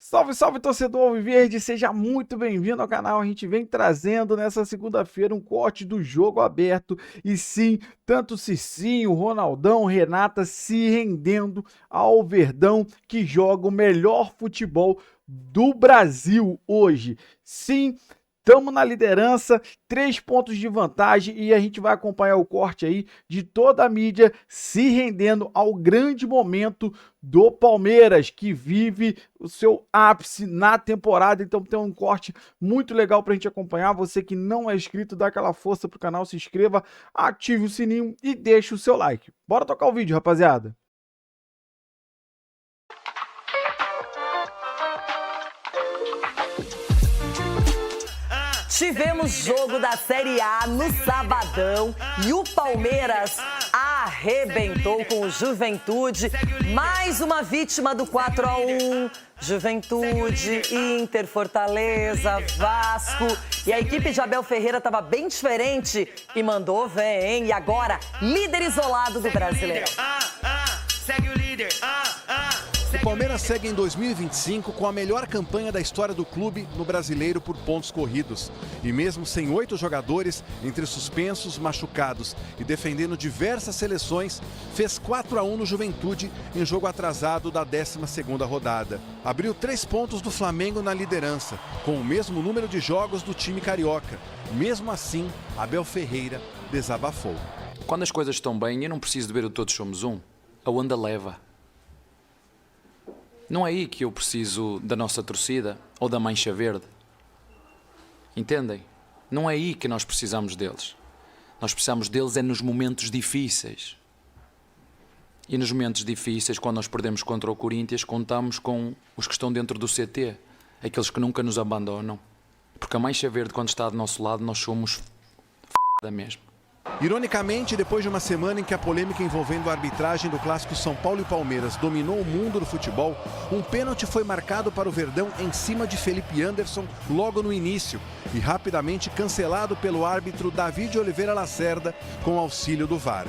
Salve, salve, torcedor alviverde, seja muito bem-vindo ao canal. A gente vem trazendo nessa segunda-feira um corte do jogo aberto e sim, tanto Cicinho, Ronaldão, Renata se rendendo ao Verdão, que joga o melhor futebol do Brasil hoje. Sim, estamos na liderança, 3 pontos de vantagem e a gente vai acompanhar o corte aí de toda a mídia se rendendo ao grande momento do Palmeiras, que vive o seu ápice na temporada. Então tem um corte muito legal pra gente acompanhar. Você que não é inscrito, dá aquela força pro canal, se inscreva, ative o sininho e deixe o seu like. Bora tocar o vídeo, rapaziada. Tivemos jogo da Série A no sabadão e o Palmeiras arrebentou com o Juventude. Mais uma vítima do 4-1. Juventude, Inter, Fortaleza, Vasco. E a equipe de Abel Ferreira estava bem diferente e mandou ver, hein? E agora, líder isolado do Brasileirão. Segue o líder. O Palmeiras segue em 2025 com a melhor campanha da história do clube no Brasileiro por pontos corridos. E mesmo sem 8 jogadores, entre suspensos, machucados e defendendo diversas seleções, fez 4-1 no Juventude em jogo atrasado da 12ª rodada. Abriu 3 pontos do Flamengo na liderança, com o mesmo número de jogos do time carioca. Mesmo assim, Abel Ferreira desabafou. Quando as coisas estão bem, eu não preciso de ver o Todos Somos Um. A onda leva. Não é aí que eu preciso da nossa torcida ou da mancha verde. Entendem? Não é aí que nós precisamos deles. Nós precisamos deles é nos momentos difíceis. E nos momentos difíceis, quando nós perdemos contra o Corinthians, contamos com os que estão dentro do CT. Aqueles que nunca nos abandonam. Porque a mancha verde, quando está do nosso lado, nós somos da mesma. Ironicamente, depois de uma semana em que a polêmica envolvendo a arbitragem do clássico São Paulo e Palmeiras dominou o mundo do futebol, um pênalti foi marcado para o Verdão em cima de Felipe Anderson logo no início e rapidamente cancelado pelo árbitro David Oliveira Lacerda com auxílio do VAR.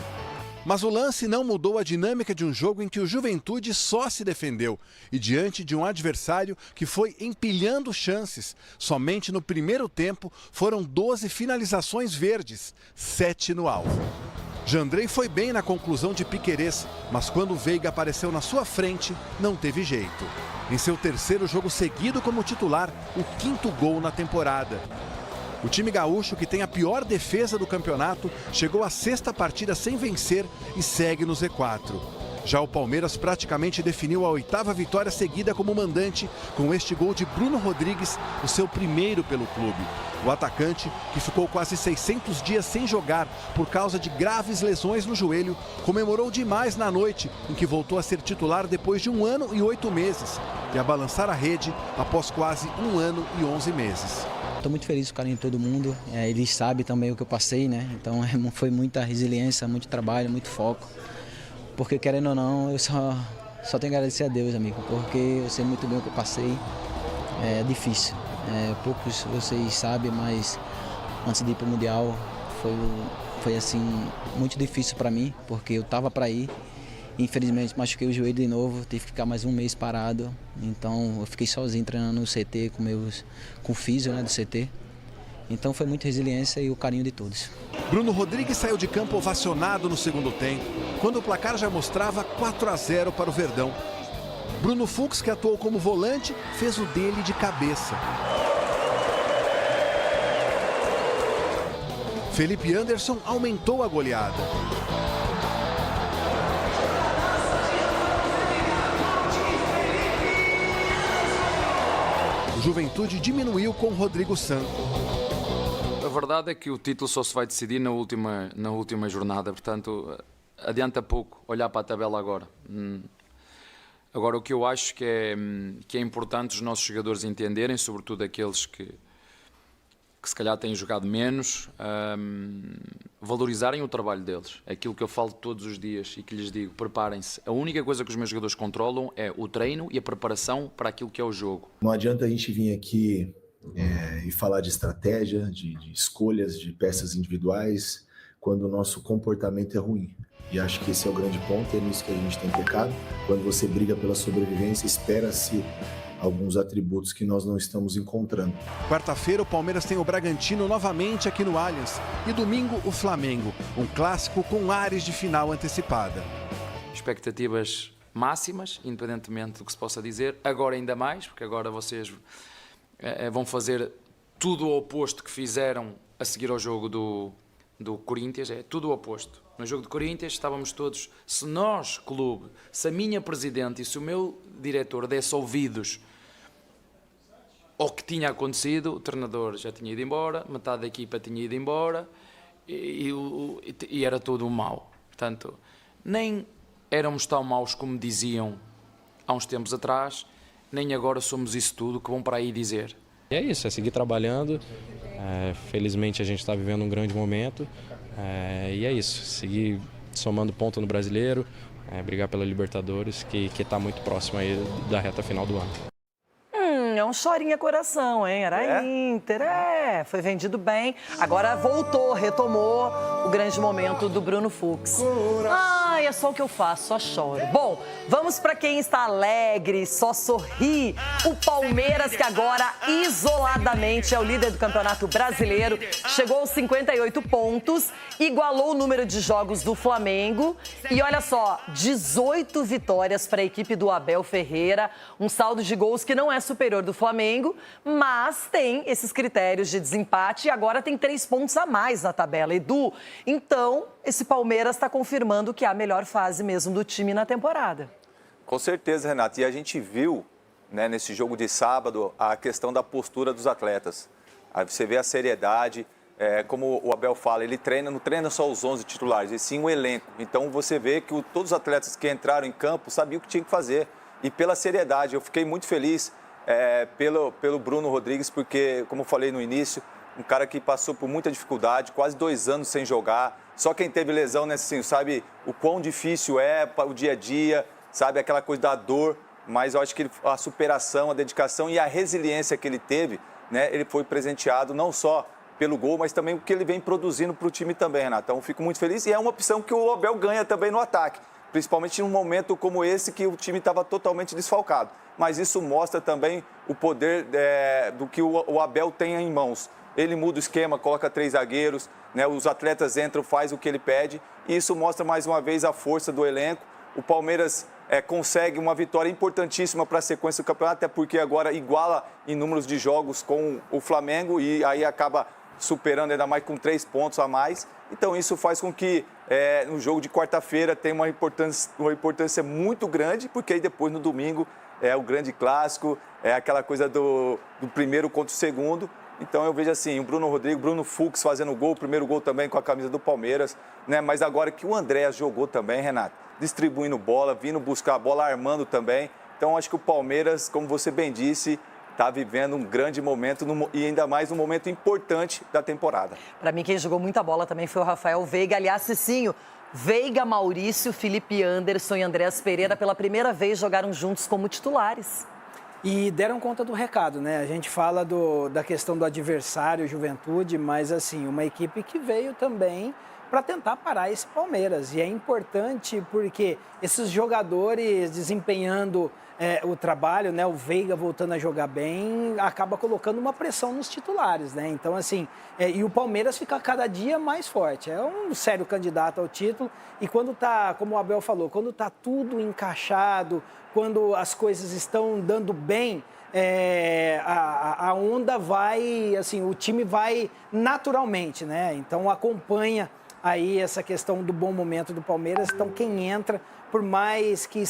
Mas o lance não mudou a dinâmica de um jogo em que o Juventude só se defendeu e diante de um adversário que foi empilhando chances. Somente no primeiro tempo foram 12 finalizações verdes, 7 no alvo. Jandrei foi bem na conclusão de Piquerez, mas quando Veiga apareceu na sua frente, não teve jeito. Em seu terceiro jogo seguido como titular, o 5º gol na temporada. O time gaúcho, que tem a pior defesa do campeonato, chegou à 6ª partida sem vencer e segue no Z4. Já o Palmeiras praticamente definiu a 8ª vitória seguida como mandante, com este gol de Bruno Rodrigues, o seu primeiro pelo clube. O atacante, que ficou quase 600 dias sem jogar por causa de graves lesões no joelho, comemorou demais na noite em que voltou a ser titular depois de 1 ano e 8 meses e a balançar a rede após quase 1 ano e 11 meses. Estou muito feliz com o carinho de todo mundo, eles sabem também o que eu passei, né? Então foi muita resiliência, muito trabalho, muito foco. Porque querendo ou não, eu só tenho que agradecer a Deus, amigo, porque eu sei muito bem o que eu passei, é difícil. Poucos vocês sabem, mas antes de ir para o Mundial foi assim, muito difícil para mim, porque eu estava para ir. Infelizmente machuquei o joelho de novo, tive que ficar mais 1 mês parado, então eu fiquei sozinho treinando no CT com o físio, né, do CT. Então foi muita resiliência e o carinho de todos. Bruno Rodrigues saiu de campo ovacionado no segundo tempo, quando o placar já mostrava 4-0 para o Verdão. Bruno Fux, que atuou como volante, fez o dele de cabeça. Felipe Anderson aumentou a goleada. Juventude diminuiu com Rodrigo Santos. A verdade é que o título só se vai decidir na última jornada, portanto, adianta pouco olhar para a tabela agora. Agora, o que eu acho que é importante os nossos jogadores entenderem, sobretudo aqueles que se calhar têm jogado menos, valorizarem o trabalho deles. É aquilo que eu falo todos os dias e que lhes digo, preparem-se. A única coisa que os meus jogadores controlam é o treino e a preparação para aquilo que é o jogo. Não adianta a gente vir aqui e falar de estratégia, de escolhas, de peças individuais, quando o nosso comportamento é ruim. E acho que esse é o grande ponto, é nisso que a gente tem pecado. Quando você briga pela sobrevivência, espera-se alguns atributos que nós não estamos encontrando. Quarta-feira, o Palmeiras tem o Bragantino novamente aqui no Allianz. E domingo, o Flamengo. Um clássico com ares de final antecipada. Expectativas máximas, independentemente do que se possa dizer. Agora ainda mais, porque agora vocês vão fazer tudo o oposto que fizeram a seguir ao jogo do Corinthians. É tudo o oposto. No jogo do Corinthians estávamos todos, se nós, clube, se a minha presidente e se o meu diretor desse ouvidos ao que tinha acontecido, o treinador já tinha ido embora, metade da equipa tinha ido embora e era tudo mau. Portanto, nem éramos tão maus como diziam há uns tempos atrás, nem agora somos isso tudo que vão para aí dizer. E é isso, é seguir trabalhando. Felizmente a gente está vivendo um grande momento. E é isso, seguir somando ponto no Brasileiro, brigar pela Libertadores, que está muito próximo aí da reta final do ano. É um chorinha coração, hein? Era Inter, foi vendido bem. Agora voltou, retomou o grande momento do Bruno Fux. Ai, é só o que eu faço, só choro. Bom, vamos para quem está alegre, só sorri. O Palmeiras, que agora isoladamente é o líder do Campeonato Brasileiro, chegou aos 58 pontos, igualou o número de jogos do Flamengo. E olha só, 18 vitórias para a equipe do Abel Ferreira, um saldo de gols que não é superior do Flamengo, mas tem esses critérios de desempate e agora tem 3 pontos a mais na tabela, Edu. Então, esse Palmeiras está confirmando que é a melhor fase mesmo do time na temporada. Com certeza, Renato. E a gente viu, né, nesse jogo de sábado, a questão da postura dos atletas. Aí você vê a seriedade, como o Abel fala, ele não treina só os 11 titulares, e sim o elenco. Então você vê que todos os atletas que entraram em campo sabiam o que tinham que fazer. E pela seriedade, eu fiquei muito feliz pelo Bruno Rodrigues, porque, como eu falei no início, um cara que passou por muita dificuldade, quase 2 anos sem jogar. Só quem teve lesão, né, assim, sabe o quão difícil é o dia a dia, sabe aquela coisa da dor. Mas eu acho que a superação, a dedicação e a resiliência que ele teve, né, ele foi presenteado não só pelo gol, mas também o que ele vem produzindo para o time também, Renato. Então, eu fico muito feliz e é uma opção que o Abel ganha também no ataque. Principalmente num momento como esse que o time estava totalmente desfalcado. Mas isso mostra também o poder do que o Abel tem em mãos. Ele muda o esquema, coloca 3 zagueiros, né, os atletas entram, faz o que ele pede. E isso mostra mais uma vez a força do elenco. O Palmeiras consegue uma vitória importantíssima para a sequência do campeonato, até porque agora iguala em números de jogos com o Flamengo e aí acaba superando ainda mais com 3 pontos a mais. Então isso faz com que no jogo de quarta-feira tenha uma importância muito grande, porque aí depois no domingo é o grande clássico, é aquela coisa do primeiro contra o segundo. Então eu vejo assim, o Bruno Fux fazendo gol, o primeiro gol também com a camisa do Palmeiras, né? Mas agora que o André jogou também, Renato, distribuindo bola, vindo buscar a bola, armando também. Então acho que o Palmeiras, como você bem disse, está vivendo um grande momento e ainda mais um momento importante da temporada. Para mim, quem jogou muita bola também foi o Rafael Veiga. Aliás, Cicinho, Veiga, Maurício, Felipe Anderson e Andréas Pereira pela primeira vez jogaram juntos como titulares. E deram conta do recado, né? A gente fala da questão do adversário, Juventude, mas assim, uma equipe que veio também para tentar parar esse Palmeiras. E é importante porque esses jogadores desempenhando o trabalho, né? O Veiga voltando a jogar bem, acaba colocando uma pressão nos titulares, né? Então, assim, e o Palmeiras fica cada dia mais forte. É um sério candidato ao título. E quando tá, como o Abel falou, quando tá tudo encaixado, quando as coisas estão dando bem, a onda vai, assim, o time vai naturalmente, né? Então acompanha aí essa questão do bom momento do Palmeiras. Então quem entra, por mais que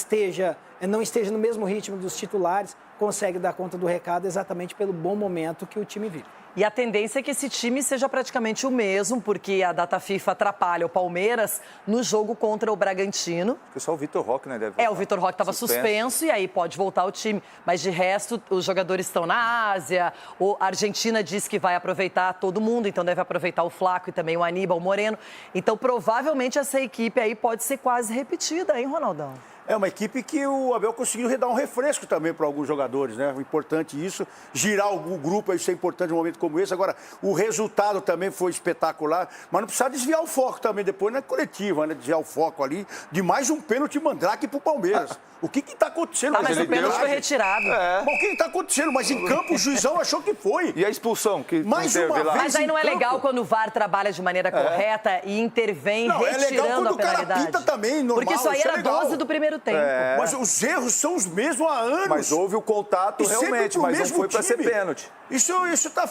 não esteja no mesmo ritmo dos titulares, consegue dar conta do recado exatamente pelo bom momento que o time vive. E a tendência é que esse time seja praticamente o mesmo, porque a data FIFA atrapalha o Palmeiras no jogo contra o Bragantino. Porque só o Vitor Roque, né, deve voltar. O Vitor Roque estava suspenso e aí pode voltar o time. Mas de resto, os jogadores estão na Ásia, a Argentina diz que vai aproveitar todo mundo, então deve aproveitar o Flaco e também o Aníbal Moreno. Então, provavelmente, essa equipe aí pode ser quase repetida, hein, Ronaldão? é uma equipe que o Abel conseguiu dar um refresco também para alguns jogadores, né? Importante isso, girar o grupo, isso é importante num momento como esse. Agora, o resultado também foi espetacular, mas não precisa desviar o foco também depois na coletiva, né? Desviar o foco ali de mais um pênalti mandrake pro Palmeiras. O que está acontecendo? Mas o pênalti foi retirado. Mas o que está acontecendo? Mas em campo o juizão achou que foi. E a expulsão que mais uma vez. Mas aí não é legal quando o VAR trabalha de maneira correta e intervém retirando a penalidade. É legal quando o cara pinta também, normal. Porque isso aí era 12 do primeiro tempo. Mas os erros são os mesmos há anos. Mas houve o contato realmente, mas não foi para ser pênalti. Isso tá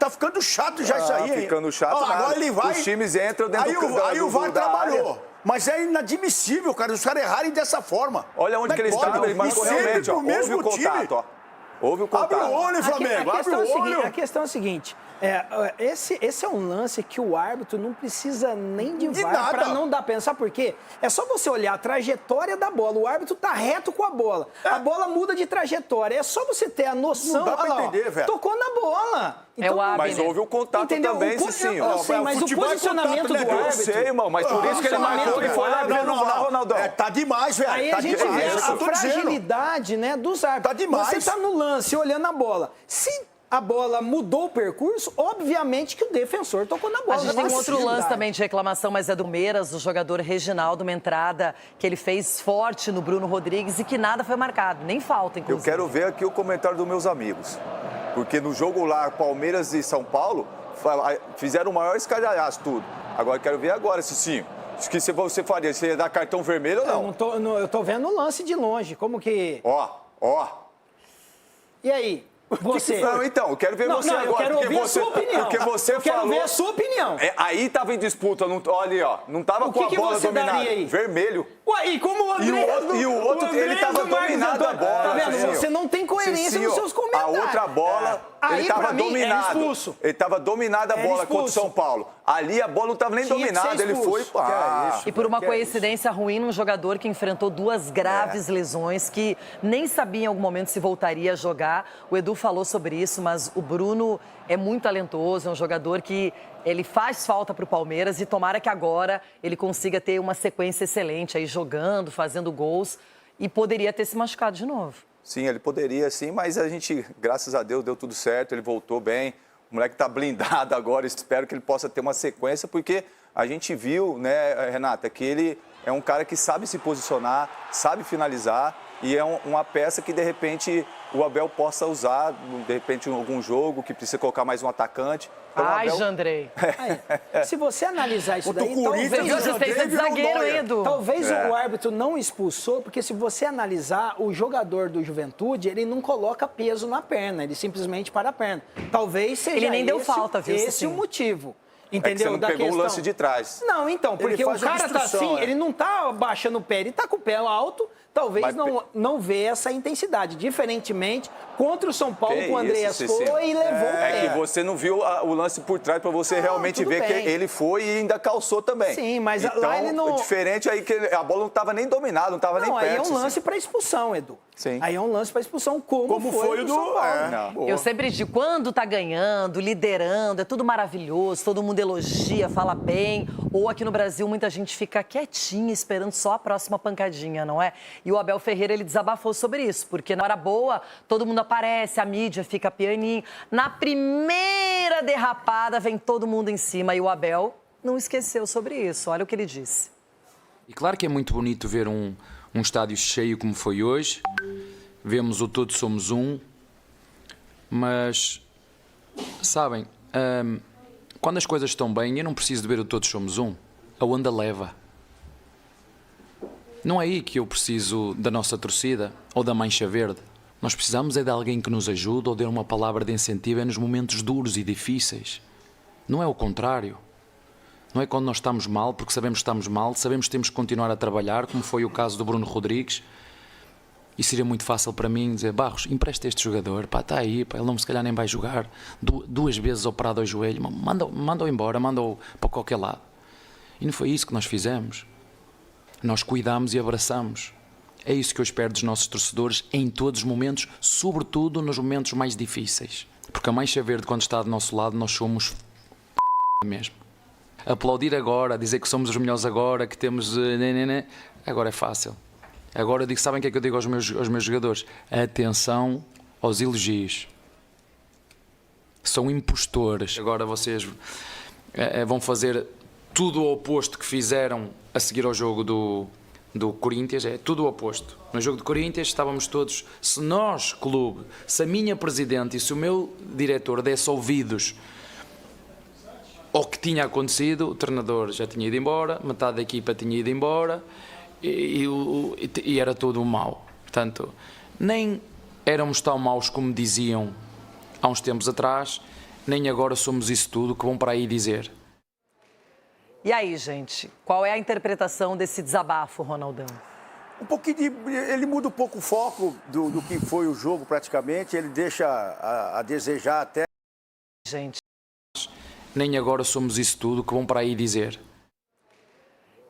ficando chato já isso aí. Ficando chato nada. Agora ele vai... Os times entram dentro do Aí o VAR trabalhou. Mas é inadmissível, cara, os caras errarem dessa forma. Olha onde que ele estava, ele marcou realmente, ó. Houve o contato, ó. Houve o contato. Abre o olho, Flamengo, abre o olho. A questão é a seguinte, esse é um lance que o árbitro não precisa nem de VAR para não dar pênalti. Sabe por quê? É só você olhar a trajetória da bola. O árbitro tá reto com a bola. A bola muda de trajetória. É só você ter a noção. Não dá pra entender, velho. Tocou na bola. Então, mas houve o contato também, Cicinho. Eu sei, mas o posicionamento do árbitro... Eu sei, irmão, mas por isso que ele marcou e foi lá ver no VAR, Ronaldão. Tá demais, velho. Aí tá a gente vê a fragilidade, né, dos árbitros. Tá demais. Você tá no lance, olhando a bola. Se a bola mudou o percurso, obviamente que o defensor tocou na bola. A gente tem um outro lance também de reclamação, mas é do Meiras, o jogador Reginaldo, uma entrada que ele fez forte no Bruno Rodrigues e que nada foi marcado, nem falta, inclusive. Eu quero ver aqui o comentário dos meus amigos. Porque no jogo lá, Palmeiras e São Paulo, fizeram o maior escalhaço, tudo. Agora, quero ver agora, Cicinho. O que você faria? Você ia dar cartão vermelho ou não? Eu tô vendo o lance de longe, como que... Ó. E aí? Você. Não, então, eu quero ver você agora. Eu quero ouvir a sua opinião. Porque você falou... quero ver a sua opinião. Aí tava em disputa, olha ali, ó. Não tava com a bola dominada. Aí? Vermelho. Ué, e como o André... E o outro, ele tava dominado a bola. Tá vendo? Você não tem coerência nos seus comentários. A outra bola, ele tava dominado. Ele tava dominado a bola contra o São Paulo. Ali a bola não tava nem dominada, ele foi... E por uma coincidência ruim, um jogador que enfrentou 2 graves lesões, que nem sabia em algum momento se voltaria a jogar. O Edu falou sobre isso, mas o Bruno é muito talentoso, é um jogador que ele faz falta para o Palmeiras e tomara que agora ele consiga ter uma sequência excelente aí jogando, fazendo gols e poderia ter se machucado de novo. Sim, ele poderia sim, mas a gente, graças a Deus, deu tudo certo, ele voltou bem. O moleque está blindado agora, espero que ele possa ter uma sequência, porque a gente viu, né, Renata, que ele é um cara que sabe se posicionar, sabe finalizar e é uma peça que, de repente, o Abel possa usar, de repente, em algum jogo, que precisa colocar mais um atacante. Então, ai, Abel... Jandrei. Se você analisar isso daí, talvez... assistência de zagueiro, Edu. Talvez o árbitro não expulsou, porque se você analisar, o jogador do Juventude, ele não coloca peso na perna, ele simplesmente para a perna. Talvez seja ele nem deu falta, viu, esse o motivo. Entendeu? É que você não pegou o lance de trás. Não, então, porque o cara tá assim, ele não tá baixando o pé, ele tá com o pé alto, talvez não vê essa intensidade. Diferentemente, contra o São Paulo, com o Andreas foi e levou o pé. É que você não viu o lance por trás para você realmente ver que ele foi e ainda calçou também. Sim, mas então, lá ele não... diferente aí que a bola não estava nem dominada, não estava nem perto. Não, aí é um lance para expulsão, Edu. Sim. Aí é um lance para expulsão, como foi o do São Paulo. Eu sempre digo, quando tá ganhando, liderando, é tudo maravilhoso, todo mundo elogia, fala bem. Ou aqui no Brasil, muita gente fica quietinha, esperando só a próxima pancadinha, não é? E o Abel Ferreira, ele desabafou sobre isso, porque na hora boa, todo mundo aparece, a mídia fica pianinho. Na primeira derrapada, vem todo mundo em cima. E o Abel não esqueceu sobre isso. Olha o que ele disse. E claro que é muito bonito ver um estádio cheio como foi hoje. Vemos o Todos Somos Um. Mas, sabem, quando as coisas estão bem, eu não preciso de ver o Todos Somos Um. A onda leva. Não é aí que eu preciso da nossa torcida ou da mancha verde. Nós precisamos é de alguém que nos ajude ou dê uma palavra de incentivo nos momentos duros e difíceis. Não é o contrário. Não é quando nós estamos mal, porque sabemos que estamos mal, sabemos que temos que continuar a trabalhar, como foi o caso do Bruno Rodrigues. E seria muito fácil para mim dizer, Barros, empresta este jogador, pá, está aí, pá, ele não se calhar nem vai jogar. 2 vezes operado ao joelho, manda-o embora, manda-o para qualquer lado. E não foi isso que nós fizemos. Nós cuidamos e abraçamos. É isso que eu espero dos nossos torcedores em todos os momentos, sobretudo nos momentos mais difíceis. Porque a mancha verde, quando está do nosso lado, nós somos mesmo. Aplaudir agora, dizer que somos os melhores agora, que temos... agora é fácil. Agora eu digo, sabem o que é que eu digo aos meus jogadores? Atenção aos elogios. São impostores. Agora vocês vão fazer tudo o oposto que fizeram a seguir ao jogo do Corinthians, é tudo o oposto. No jogo de Corinthians estávamos todos, se nós, clube, se a minha presidente e se o meu diretor desse ouvidos ao que tinha acontecido, o treinador já tinha ido embora, metade da equipa tinha ido embora e era tudo mau. Portanto, nem éramos tão maus como diziam há uns tempos atrás, nem agora somos isso tudo que vão para aí dizer. E aí, gente, qual é a interpretação desse desabafo, Ronaldão? Um pouquinho ele muda um pouco o foco do que foi o jogo praticamente, ele deixa a desejar até. Gente. Nem agora somos isso tudo que vão para aí dizer.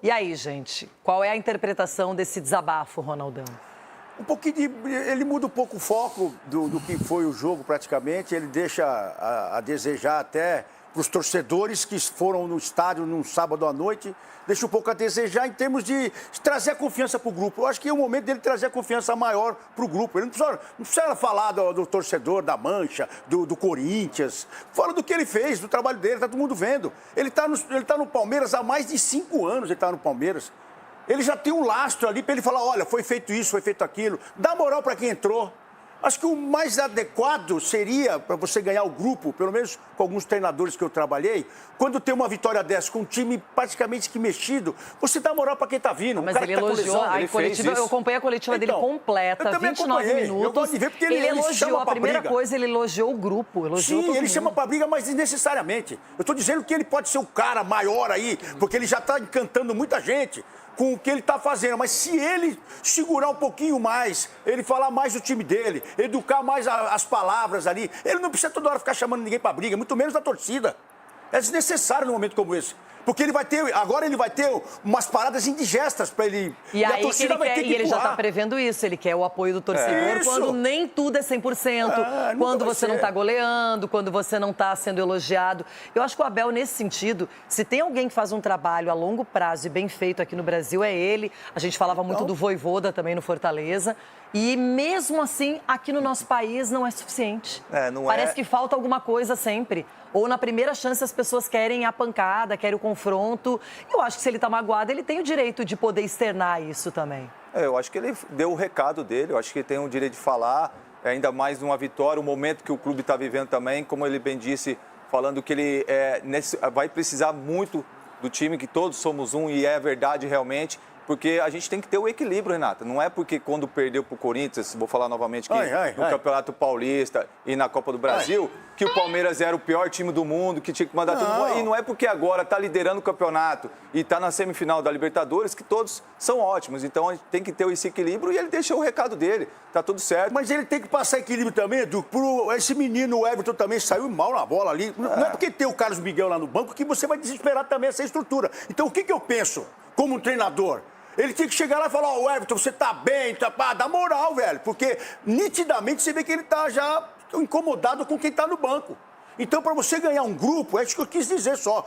E aí, gente, qual é a interpretação desse desabafo, Ronaldão? Um pouquinho ele muda um pouco o foco do que foi o jogo praticamente, ele deixa a desejar até para os torcedores que foram no estádio num sábado à noite, deixa um pouco a desejar em termos de trazer a confiança para o grupo. Eu acho que é o momento dele trazer a confiança maior para o grupo. Ele não precisa falar do torcedor da Mancha, do Corinthians. Fala do que ele fez, do trabalho dele, está todo mundo vendo. Ele tá no Palmeiras há mais de 5 anos, ele está no Palmeiras. Ele já tem um lastro ali para ele falar, olha, foi feito isso, foi feito aquilo. Dá moral para quem entrou. Acho que o mais adequado seria, para você ganhar o grupo, pelo menos com alguns treinadores que eu trabalhei, quando tem uma vitória dessa, com um time praticamente que mexido, você dá moral para quem está vindo. Mas ele elogiou a coletiva, eu acompanhei a coletiva dele completa, 29 minutos. Eu gosto de ver porque ele elogiou, a primeira coisa, ele elogiou o grupo. Sim, ele chama para briga, mas desnecessariamente. Eu estou dizendo que ele pode ser o cara maior aí, porque ele já está encantando muita gente com o que ele está fazendo, mas se ele segurar um pouquinho mais, ele falar mais do time dele, educar mais as palavras ali, ele não precisa toda hora ficar chamando ninguém para briga, muito menos da torcida. É desnecessário num momento como esse. Porque agora ele vai ter umas paradas indigestas para ele. E aí a torcida vai ter que ele já está prevendo isso, ele quer o apoio do torcedor quando nem tudo é 100%, quando você não está goleando, quando você não está sendo elogiado. Eu acho que o Abel, nesse sentido, se tem alguém que faz um trabalho a longo prazo e bem feito aqui no Brasil, é ele. A gente falava muito do Vojvoda também no Fortaleza. E mesmo assim, aqui no nosso país não é suficiente. Parece que falta alguma coisa sempre. Ou na primeira chance as pessoas querem a pancada, querem o confronto. Eu acho que se ele está magoado, ele tem o direito de poder externar isso também. Eu acho que ele deu o recado dele, eu acho que ele tem o direito de falar, ainda mais numa vitória, o momento que o clube está vivendo também, como ele bem disse, falando que ele vai precisar muito do time, que todos somos um e é verdade realmente. Porque a gente tem que ter o equilíbrio, Renata. Não é porque quando perdeu para o Corinthians, vou falar novamente que no Campeonato Paulista e na Copa do Brasil, que o Palmeiras era o pior time do mundo, que tinha que mandar tudo embora. E não é porque agora está liderando o campeonato e está na semifinal da Libertadores que todos são ótimos. Então a gente tem que ter esse equilíbrio e ele deixou o recado dele. Tá tudo certo. Mas ele tem que passar equilíbrio também, Edu. Esse menino, o Everton, também saiu mal na bola ali. Não é porque tem o Carlos Miguel lá no banco que você vai desesperar também essa estrutura. Então o que eu penso como um treinador? Ele tinha que chegar lá e falar, ó, Everton, você tá bem, dá moral, velho. Porque nitidamente você vê que ele tá já incomodado com quem tá no banco. Então, para você ganhar um grupo, é isso que eu quis dizer só.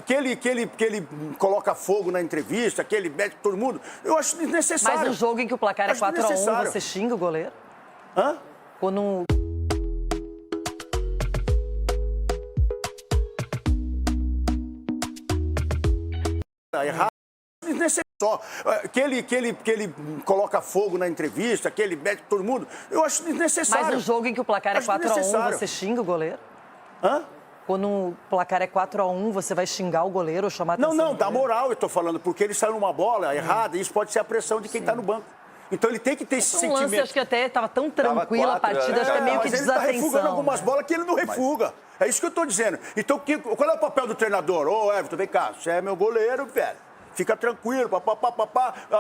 Que ele coloca fogo na entrevista, que ele mete todo mundo, eu acho desnecessário. Mas no jogo em que o placar é 4-1, você xinga o goleiro? Hã? Quando... Tá errado. Só que ele coloca fogo na entrevista, que ele mete todo mundo, eu acho desnecessário. Mas no jogo em que o placar é 4-1, você xinga o goleiro? Hã? Quando o placar é 4-1, você vai xingar o goleiro ou chamar a atenção? Não, dá moral, eu tô falando, porque ele saiu numa bola errada e isso pode ser a pressão de quem tá no banco. Então ele tem que ter esse sentimento. Lance, acho que até estava tão tranquila a partida, acho que é meio que desatenção. Mas ele tá refugando algumas bolas que ele não refuga. É isso que eu tô dizendo. Então qual é o papel do treinador? Ô, Everton, vem cá, você é meu goleiro, velho. Fica tranquilo,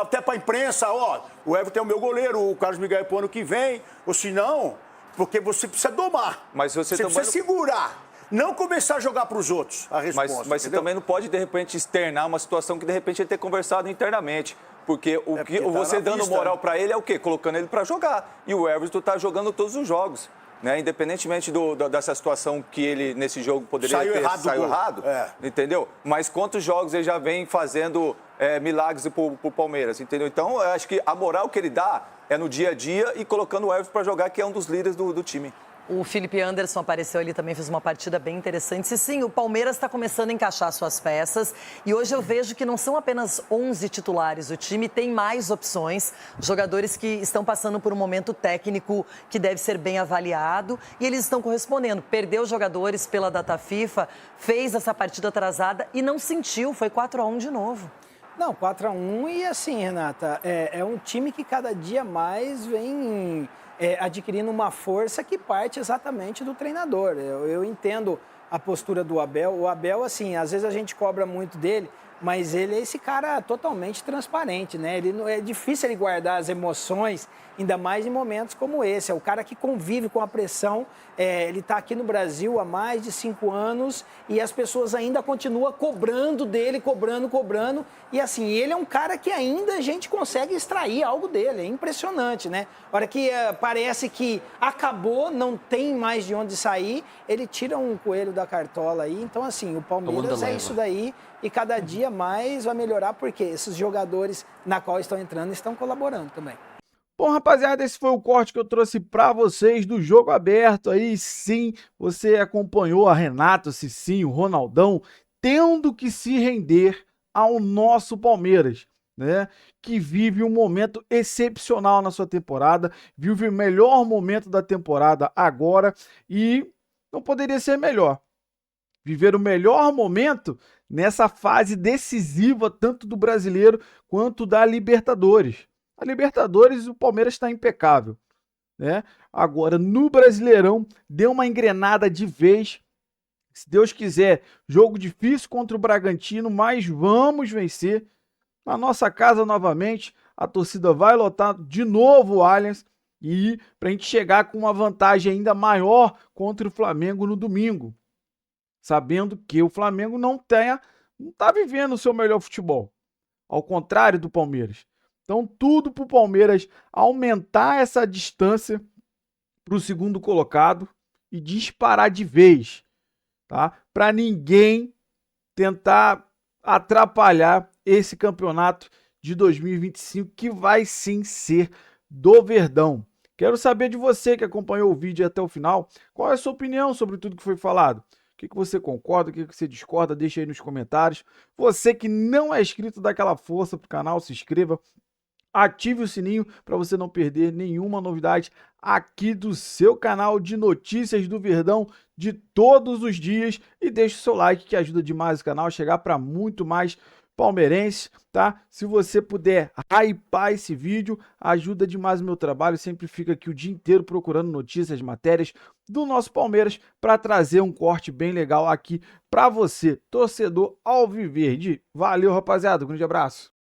até pra imprensa, ó, o Everton é o meu goleiro, o Carlos Miguel é pro ano que vem, ou se não, porque você precisa domar. Mas você precisa segurar, não começar a jogar pros outros a resposta. Mas você também não pode, de repente, externar uma situação que, de repente, ele ter conversado internamente. Porque você dando moral pra ele é o quê? Colocando ele pra jogar. E o Everton tá jogando todos os jogos. né? Independentemente dessa situação que ele nesse jogo poderia Saiu ter errado do saído gol. errado, entendeu? Mas quantos jogos ele já vem fazendo milagres pro Palmeiras, entendeu? Então, eu acho que a moral que ele dá é no dia a dia e colocando o Everton para jogar, que é um dos líderes do time. O Felipe Anderson apareceu ali também, fez uma partida bem interessante. E sim, o Palmeiras está começando a encaixar suas peças. E hoje eu vejo que não são apenas 11 titulares. O time tem mais opções. Jogadores que estão passando por um momento técnico que deve ser bem avaliado. E eles estão correspondendo. Perdeu jogadores pela data FIFA, fez essa partida atrasada e não sentiu. Foi 4-1 de novo. Não, 4-1 e assim, Renata, é um time que cada dia mais vem adquirindo uma força que parte exatamente do treinador. Eu entendo a postura do Abel. O Abel, assim, às vezes a gente cobra muito dele, mas ele é esse cara totalmente transparente, né? É difícil ele guardar as emoções, ainda mais em momentos como esse. É o cara que convive com a pressão. Ele está aqui no Brasil há mais de 5 anos e as pessoas ainda continuam cobrando dele, cobrando. E assim, ele é um cara que ainda a gente consegue extrair algo dele. É impressionante, né? A hora que parece que acabou, não tem mais de onde sair, ele tira um coelho da cartola aí. Então, assim, o Palmeiras é isso daí. E cada dia mais vai melhorar, porque esses jogadores na qual estão entrando estão colaborando também. Bom, rapaziada, esse foi o corte que eu trouxe para vocês do Jogo Aberto. Aí sim, você acompanhou a Renata, o Cicinho, o Ronaldão, tendo que se render ao nosso Palmeiras, né? Que vive um momento excepcional na sua temporada, vive o melhor momento da temporada agora e não poderia ser melhor. Viver o melhor momento nessa fase decisiva, tanto do Brasileiro quanto da Libertadores. A Libertadores, o Palmeiras está impecável, né? Agora, no Brasileirão, deu uma engrenada de vez. Se Deus quiser, jogo difícil contra o Bragantino, mas vamos vencer. Na nossa casa, novamente, a torcida vai lotar de novo o Allianz e para a gente chegar com uma vantagem ainda maior contra o Flamengo no domingo. Sabendo que o Flamengo não está vivendo o seu melhor futebol. Ao contrário do Palmeiras. Então, tudo para o Palmeiras aumentar essa distância para o segundo colocado e disparar de vez, tá? Para ninguém tentar atrapalhar esse campeonato de 2025, que vai sim ser do Verdão. Quero saber de você que acompanhou o vídeo até o final, qual é a sua opinião sobre tudo que foi falado? O que você concorda, o que você discorda, deixa aí nos comentários. Você que não é inscrito, dá aquela força pro canal, se inscreva. Ative o sininho para você não perder nenhuma novidade aqui do seu canal de notícias do Verdão de todos os dias. E deixe o seu like que ajuda demais o canal a chegar para muito mais palmeirenses, tá? Se você puder hypar esse vídeo, ajuda demais o meu trabalho. Sempre fica aqui o dia inteiro procurando notícias, matérias do nosso Palmeiras para trazer um corte bem legal aqui para você, torcedor alviverde. Valeu, rapaziada. Um grande abraço.